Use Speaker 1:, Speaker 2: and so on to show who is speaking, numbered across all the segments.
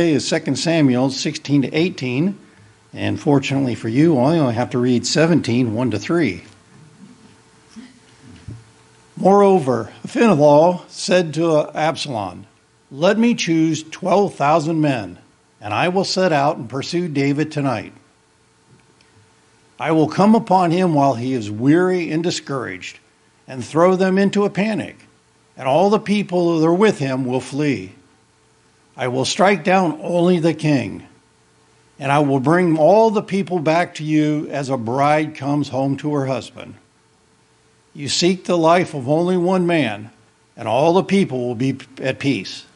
Speaker 1: Today is 2 Samuel 16 to 18, and fortunately for you, I only have to read 17, 1 to 3. Moreover, Ahithophel said to Absalom, "Let me choose 12,000 men, and I will set out and pursue David tonight. I will come upon him while he is weary and discouraged, and throw them into a panic, and all the people that are with him will flee. I will strike down only the king, and I will bring all the people back to you as a bride comes home to her husband. You seek the life of only one man, and all the people will be at peace."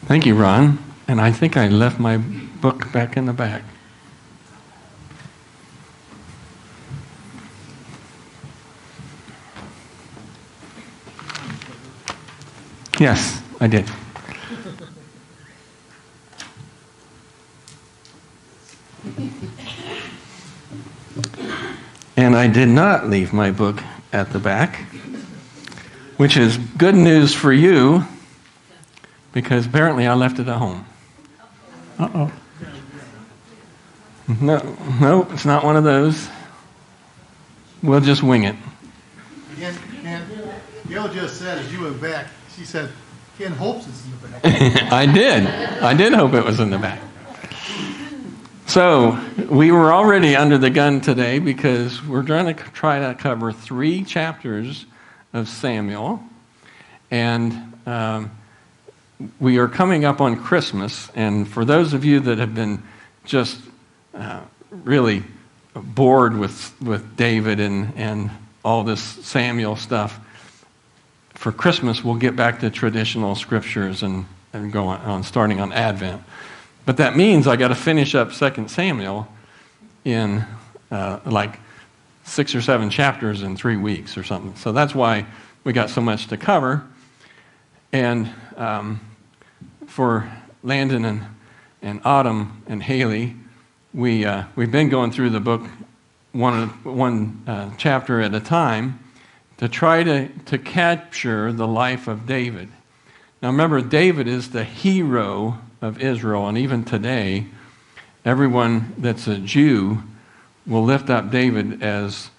Speaker 2: Thank you, Ron. And I think I left my book back in the back. Yes, I did. And I did not leave my book at the back, which is good news for you, because apparently I left it at home. Uh-oh. No, it's not one of those. We'll just wing it.
Speaker 3: Again, Gail just said as you went back, she said, Ken hopes it's in the back.
Speaker 2: I did hope it was in the back. So we were already under the gun today because we're going to try to cover 3 chapters of Samuel. And we are coming up on Christmas. And for those of you that have been just really bored with David and all this Samuel stuff, for Christmas we'll get back to traditional scriptures and go on starting on Advent. But that means I got to finish up 2 Samuel in like 6 or 7 chapters in 3 weeks or something. So that's why we got so much to cover. And for Landon and Autumn and Haley, we've been going through the book one chapter at a time to try to capture the life of David. Now remember, David is the hero of Israel, and even today, everyone that's a Jew will lift up David as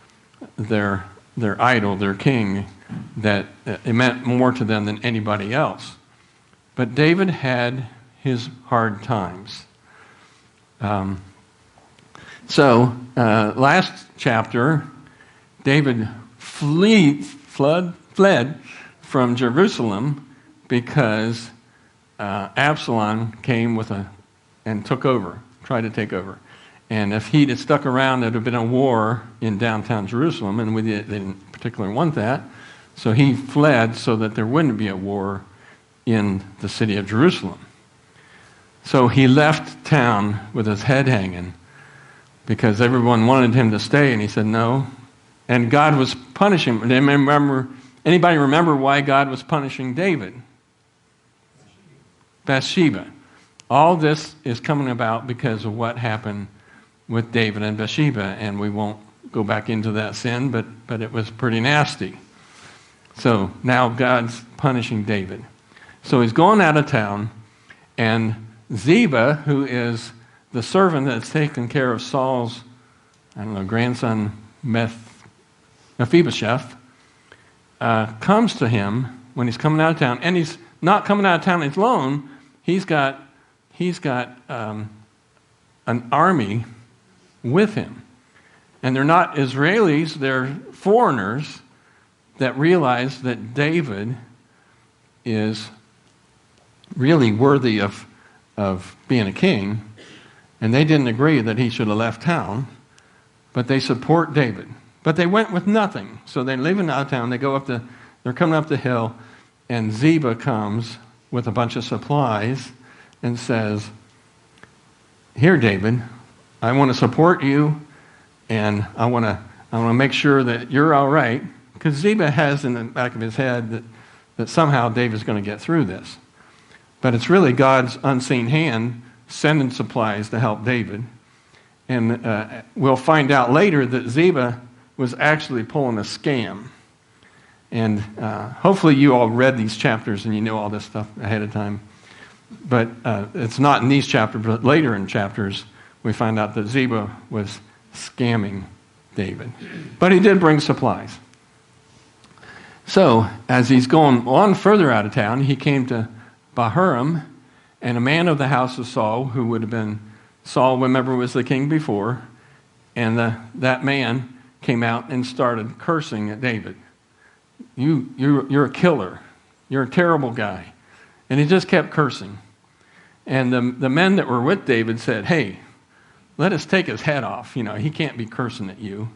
Speaker 2: their idol, their king, that it meant more to them than anybody else. But David had his hard times. So last chapter, David fled from Jerusalem because Absalom came and took over, tried to take over. And if he'd have stuck around, there'd have been a war in downtown Jerusalem, and they didn't particularly want that. So he fled so that there wouldn't be a war in the city of Jerusalem. So he left town with his head hanging because everyone wanted him to stay, and he said no. And God was punishing him. Anybody remember why God was punishing David? Bathsheba. All this is coming about because of what happened with David and Bathsheba, and we won't go back into that sin, but it was pretty nasty. So now God's punishing David. So he's going out of town, and Ziba, who is the servant that's taken care of Saul's, grandson Mephibosheth, comes to him when he's coming out of town, and he's not coming out of town alone. He's got an army with him. And they're not Israelis, they're foreigners that realize that David is really worthy of being a king. And they didn't agree that he should have left town, but they support David. But they went with nothing. So they're leaving out of town, they're coming up the hill, and Ziba comes with a bunch of supplies and says, "Here, David, I want to support you, and I want to make sure that you're all right," because Ziba has in the back of his head that somehow David's going to get through this. But it's really God's unseen hand sending supplies to help David. And we'll find out later that Ziba was actually pulling a scam. And hopefully you all read these chapters and you know all this stuff ahead of time. But it's not in these chapters, but later in chapters, we find out that Ziba was scamming David. But he did bring supplies. So, as he's going on further out of town, he came to Bahurim, and a man of the house of Saul, who would have been Saul, remember, was the king before, and that man came out and started cursing at David. You're a killer. You're a terrible guy. And he just kept cursing. And the men that were with David said, hey, let us take his head off. He can't be cursing at you.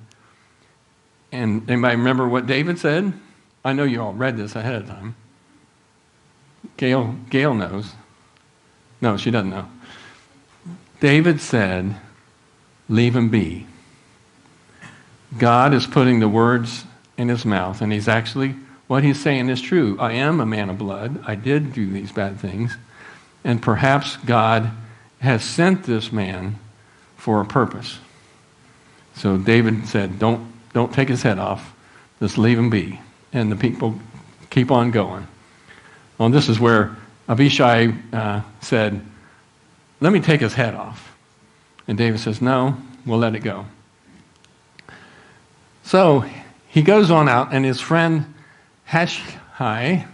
Speaker 2: And anybody remember what David said? I know you all read this ahead of time. Gail knows. No, she doesn't know. David said, leave him be. God is putting the words in his mouth, and what he's saying is true. I am a man of blood. I did do these bad things. And perhaps God has sent this man for a purpose. So David said, don't take his head off. Just leave him be. And the people keep on going. Well, this is where Abishai said, let me take his head off. And David says, no, we'll let it go. So he goes on out, and his friend Hushai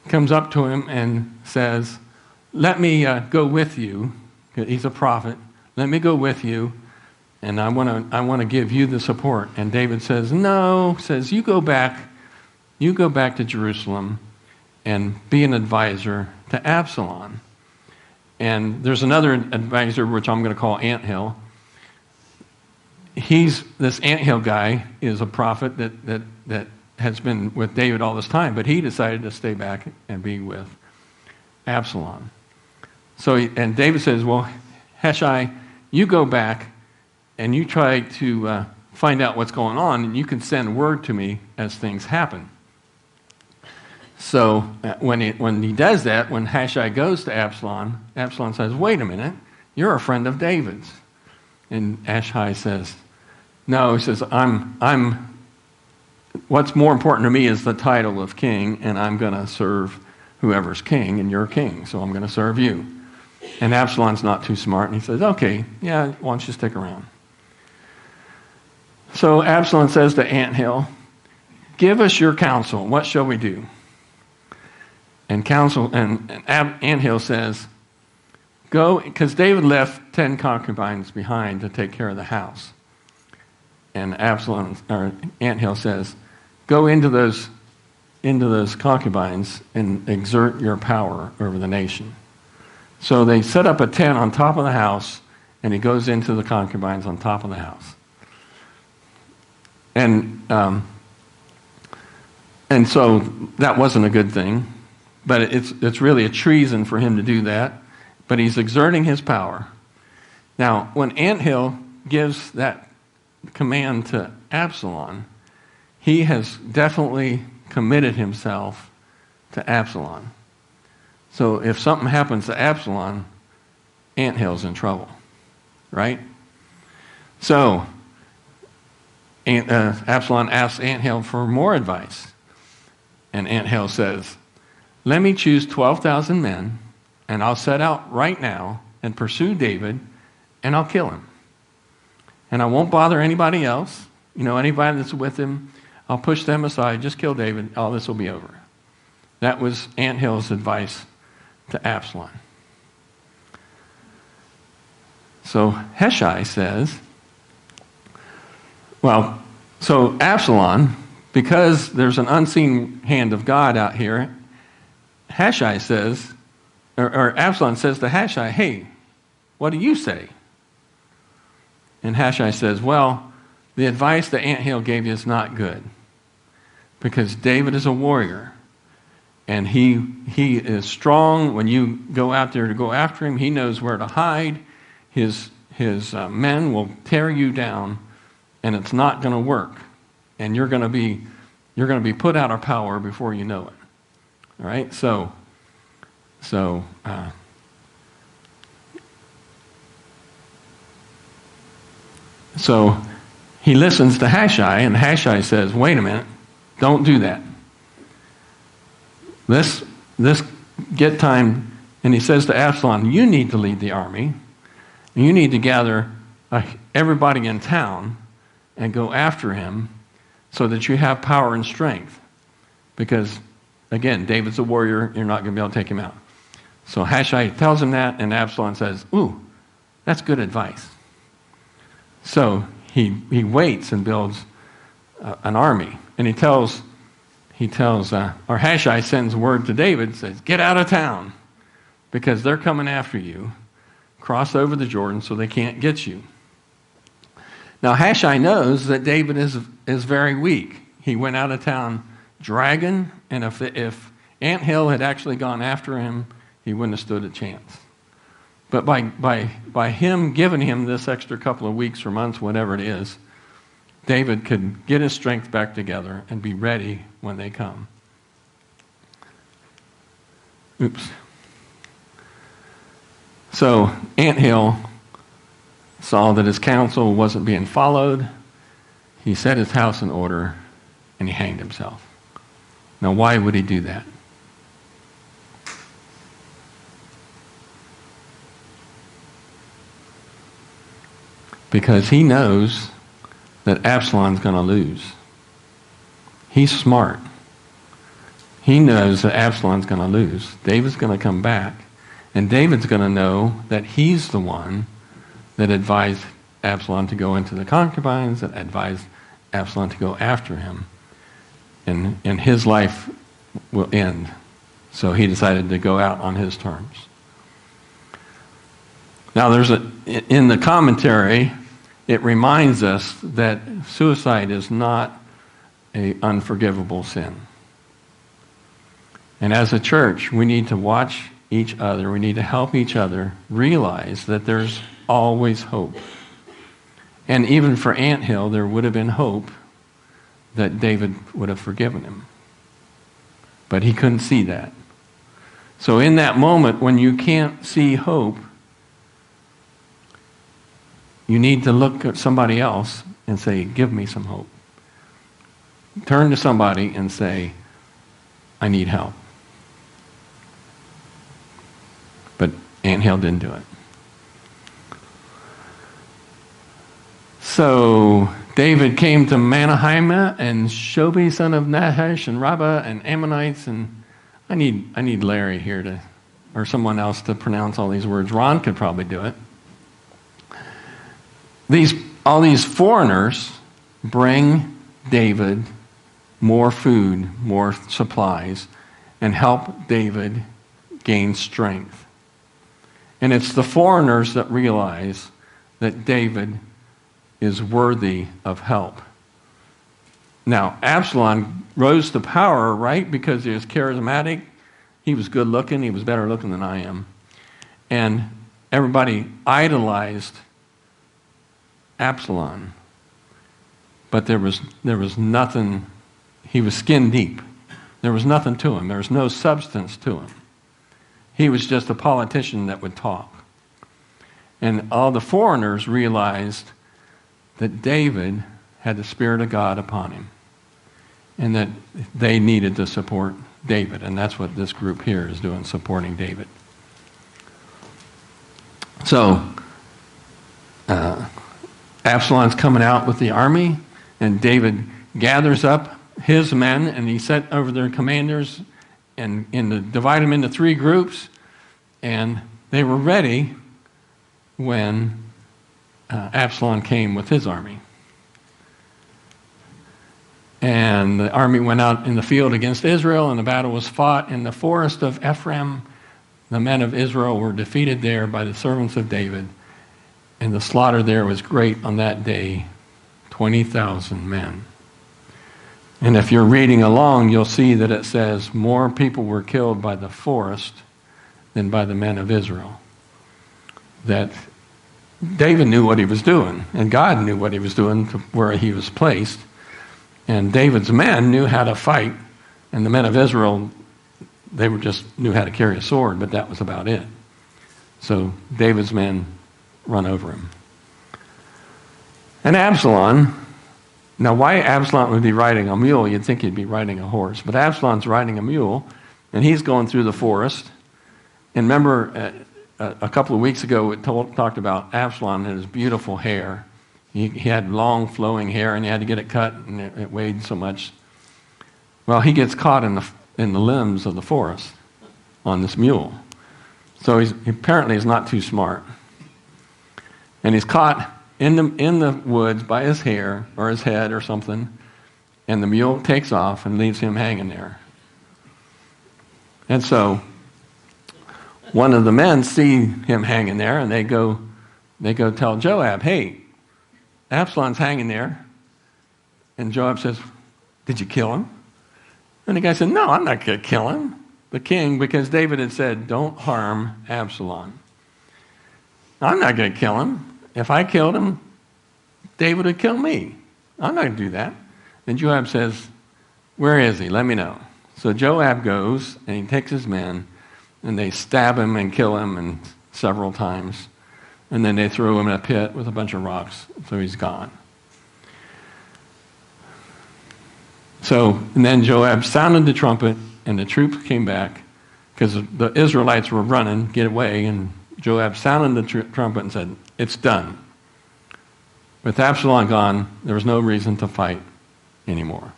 Speaker 2: comes up to him and says, let me go with you. He's a prophet. Let me go with you, and I want to give you the support. And David says, no, says, you go back to Jerusalem and be an advisor to Absalom. And there's another advisor, which I'm going to call Anthill. This Anthill guy is a prophet that has been with David all this time, but he decided to stay back and be with Absalom. And David says, well, Hushai, you go back and you try to find out what's going on, and you can send word to me as things happen. So when he does that, when Hushai goes to Absalom, Absalom says, wait a minute, you're a friend of David's. And Hushai says, no, he says, what's more important to me is the title of king, and I'm going to serve whoever's king, and you're king, so I'm going to serve you. And Absalom's not too smart, and he says, okay, yeah, why don't you stick around? So Absalom says to Anthill, give us your counsel. What shall we do? And Anthill says, go, because David left 10 concubines behind to take care of the house. And Anthill says, go into those concubines and exert your power over the nation. So they set up a tent on top of the house, and he goes into the concubines on top of the house. And so that wasn't a good thing, but it's really a treason for him to do that. But he's exerting his power. Now, when Anthill gives that command to Absalom, he has definitely committed himself to Absalom. So if something happens to Absalom, Anthill's in trouble, right? So Absalom asks Anthill for more advice. And Anthill says, let me choose 12,000 men, and I'll set out right now and pursue David, and I'll kill him. And I won't bother anybody else. Anybody that's with him, I'll push them aside, just kill David, all this will be over. That was Anthill's advice to Absalom. So Hushai says, so Absalom, because there's an unseen hand of God out here, Hushai says, or Absalom says to Hushai, hey, what do you say? And Hushai says, well, the advice that Anthill gave you is not good, because David is a warrior, and he is strong. When you go out there to go after him, he knows where to hide. His men will tear you down, and it's not going to work, and you're going to be put out of power before you know it. All right, so he listens to Hushai, and Hushai says, wait a minute, Don't do that. This get time, and he says to Absalom, you need to lead the army. And you need to gather everybody in town and go after him so that you have power and strength. Because, again, David's a warrior. You're not going to be able to take him out. So Hushai tells him that, and Absalom says, ooh, that's good advice. So he waits and builds an army. And or Hushai sends word to David, says, get out of town because they're coming after you. Cross over the Jordan so they can't get you. Now Hushai knows that David is very weak. He went out of town dragging, and if Ant Hill had actually gone after him, he wouldn't have stood a chance. But by him giving him this extra couple of weeks or months, whatever it is, David could get his strength back together and be ready when they come. Oops. So Ant Hill saw that his counsel wasn't being followed. He set his house in order, and he hanged himself. Now, why would he do that? Because he knows that Absalom's going to lose. He's smart. He knows that Absalom's going to lose. David's going to come back. And David's going to know that he's the one that advised Absalom to go into the concubines, that advised Absalom to go after him. And his life will end. So he decided to go out on his terms. Now in the commentary, it reminds us that suicide is not an unforgivable sin. And as a church, we need to watch each other. We need to help each other realize that there's always hope. And even for Ant Hill, there would have been hope that David would have forgiven him. But he couldn't see that. So in that moment when you can't see hope, you need to look at somebody else and say, give me some hope. Turn to somebody and say, I need help. But Ant Hill didn't do it. So David came to Mahanaim, and Shobi, son of Nahash, and Rabbah, and Ammonites, and I need Larry here or someone else to pronounce all these words. Ron could probably do it. All these foreigners bring David more food, more supplies, and help David gain strength. And it's the foreigners that realize that David is worthy of help. Now, Absalom rose to power, right? Because he was charismatic. He was good looking. He was better looking than I am. And everybody idolized Absalom. But there was nothing. He was skin deep. There was nothing to him. There was no substance to him. He was just a politician that would talk. And all the foreigners realized that David had the Spirit of God upon him, and that they needed to support David. And that's what this group here is doing, supporting David. So, Absalom's coming out with the army, and David gathers up his men, and he set over their commanders and divide them into 3 groups, and they were ready when Absalom came with his army. And the army went out in the field against Israel, and the battle was fought in the forest of Ephraim. The men of Israel were defeated there by the servants of David, and the slaughter there was great on that day, 20,000 men. And if you're reading along, you'll see that it says more people were killed by the forest than by the men of Israel. That David knew what he was doing, and God knew what he was doing to where he was placed. And David's men knew how to fight, and the men of Israel, they knew how to carry a sword, but that was about it. So David's men run over him. And Absalom Now, why Absalom would be riding a mule, you'd think he'd be riding a horse. But Absalom's riding a mule, and he's going through the forest. And remember, a couple of weeks ago, we talked about Absalom and his beautiful hair. He had long, flowing hair, and he had to get it cut, and it weighed so much. Well, he gets caught in the limbs of the forest on this mule. So he apparently is not too smart. And he's caught in the woods by his hair or his head or something, and the mule takes off and leaves him hanging there. And so one of the men see him hanging there, and they go tell Joab, hey, Absalom's hanging there. And Joab says, did you kill him? And the guy said, no, I'm not going to kill him. The king, because David had said, don't harm Absalom. I'm not going to kill him. If I killed him, David would kill me. I'm not going to do that. And Joab says, where is he? Let me know. So Joab goes, and he takes his men, and they stab him and kill him and several times. And then they throw him in a pit with a bunch of rocks, so he's gone. So, and then Joab sounded the trumpet, and the troops came back, because the Israelites were running, get away, and Joab sounded the trumpet and said, it's done. With Absalom gone, there was no reason to fight anymore.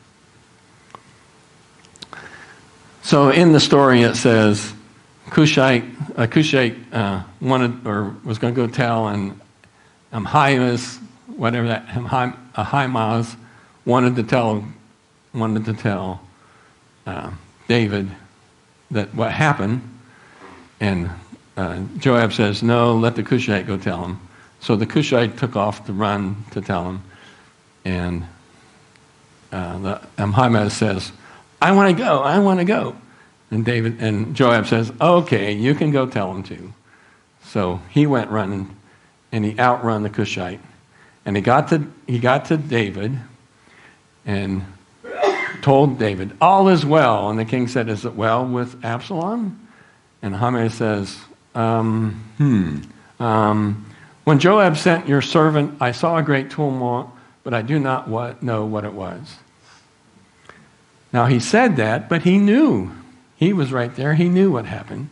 Speaker 2: So in the story it says, Cushite wanted, or was going to go tell, and Ahimaaz, whatever that, Ahimaaz wanted to tell David that what happened, and Joab says, no, let the Cushite go tell him. So the Cushite took off to run to tell him, and the Ahimaaz says, I want to go. And Joab says, okay, you can go tell him too. So he went running, and he outrun the Cushite. And he got to David and told David, all is well. And the king said, is it well with Absalom? And Ahimaaz says, when Joab sent your servant, I saw a great tumult, but I do not know what it was. Now he said that, but he knew. He was right there. He knew what happened.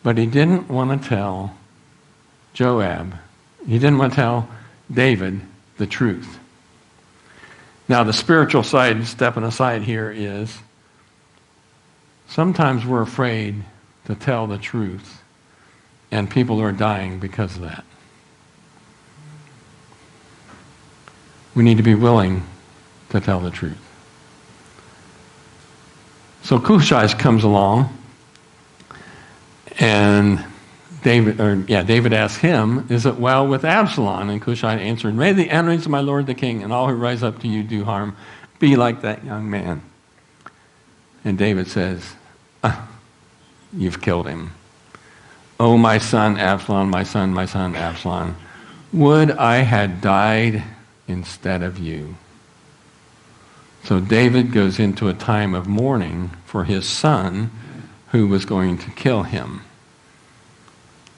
Speaker 2: But he didn't want to tell Joab. He didn't want to tell David the truth. Now the spiritual side, stepping aside here, is sometimes we're afraid to tell the truth, and people are dying because of that. We need to be willing to tell the truth. So Cushite comes along, and David asks him, is it well with Absalom? And Cushite answered, may the enemies of my lord the king and all who rise up to you do harm be like that young man. And David says, you've killed him. Oh, my son Absalom, my son Absalom, would I had died instead of you. So David goes into a time of mourning for his son who was going to kill him.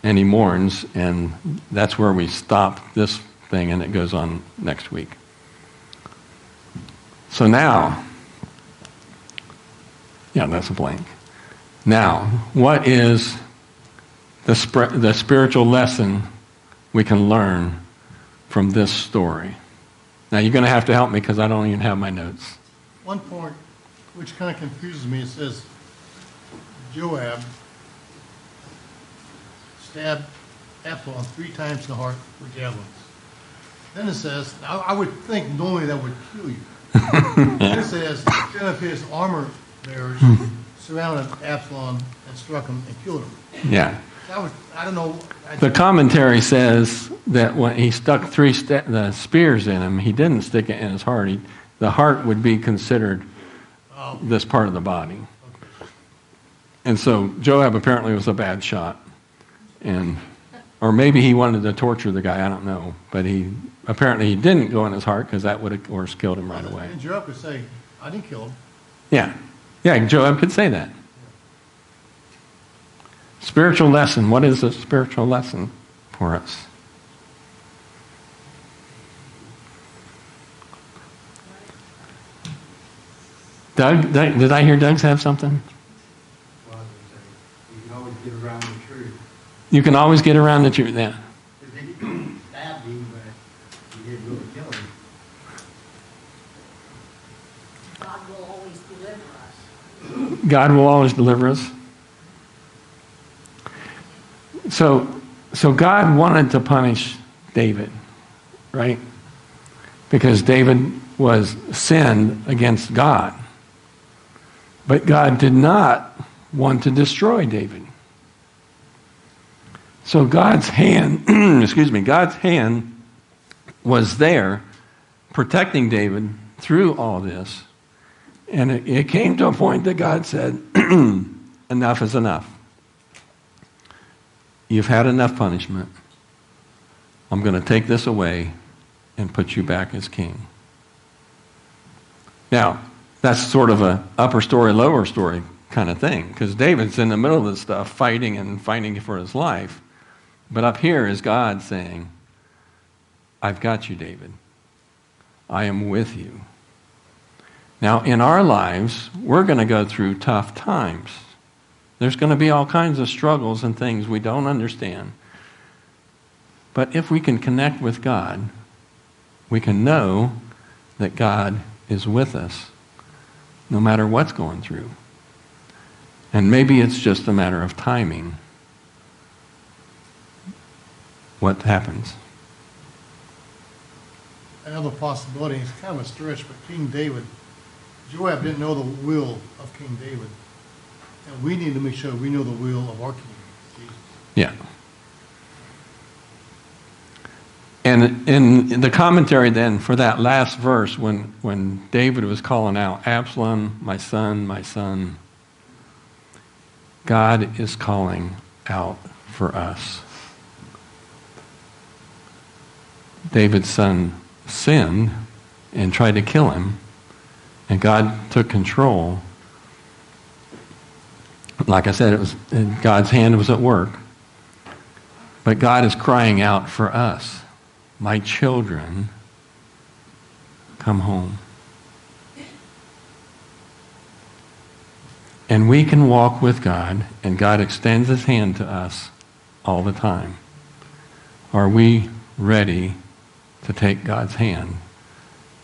Speaker 2: And he mourns, and that's where we stop this thing, and it goes on next week. So now, that's a blank. Now, what is the spiritual lesson we can learn from this story? Now, you're going to have to help me because I don't even have my notes.
Speaker 3: One point which kind of confuses me, it says Joab stabbed Absalom 3 times in the heart with javelins. Then it says, I would think normally that would kill you. Then it says, 10 of his armor bearers surrounded Absalom and struck him and killed him.
Speaker 2: Yeah.
Speaker 3: I don't know.
Speaker 2: The commentary says that when he stuck 3 the spears in him, he didn't stick it in his heart. The heart would be considered this part of the body.
Speaker 3: Okay.
Speaker 2: And so Joab apparently was a bad shot. Or maybe he wanted to torture the guy, I don't know. But apparently he didn't go in his heart, because that would have, of course, killed him right away.
Speaker 3: And Joab could say, I didn't kill him.
Speaker 2: Yeah, Joab could say that. Spiritual lesson. What is a spiritual lesson for us? Doug, did I hear Doug's have something?
Speaker 4: Well, you can always get around the truth.
Speaker 2: You can always get around the truth. Yeah.
Speaker 4: Because he stabbed him, but he didn't really kill him.
Speaker 5: God will always deliver us.
Speaker 2: God will always deliver us. So God wanted to punish David, right? Because David was sinned against God. But God did not want to destroy David. So God's hand, God's hand was there protecting David through all this. And it came to a point that God said, enough is enough. You've had enough punishment. I'm going to take this away and put you back as king. Now, that's sort of a upper story, lower story kind of thing, because David's in the middle of this stuff, fighting for his life. But up here is God saying, I've got you, David. I am with you. Now, in our lives, we're going to go through tough times. There's going to be all kinds of struggles and things we don't understand. But if we can connect with God, we can know that God is with us no matter what's going through. And maybe it's just a matter of timing what happens.
Speaker 3: Another possibility, it's kind of a stretch, but King David, Joab didn't know the will of King David. And we need to make sure we know the will of our King, Jesus.
Speaker 2: Yeah. And in the commentary then for that last verse, when David was calling out, Absalom, my son, God is calling out for us. David's son sinned and tried to kill him, and God took control. Like I said, it was God's hand was at work. But God is crying out for us. My children, come home. And we can walk with God, and God extends his hand to us all the time. Are we ready to take God's hand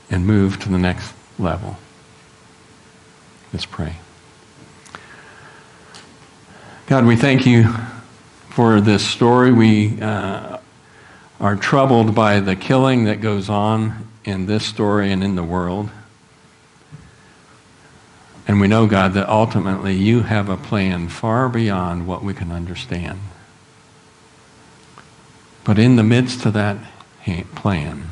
Speaker 2: and move to the next level? Let's pray. God, we thank you for this story. We are troubled by the killing that goes on in this story and in the world. And we know, God, that ultimately you have a plan far beyond what we can understand. But in the midst of that plan,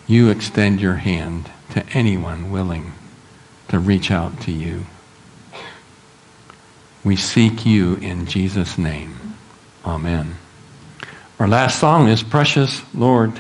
Speaker 2: you extend your hand to anyone willing to reach out to you. We seek you in Jesus' name. Amen. Our last song is Precious Lord.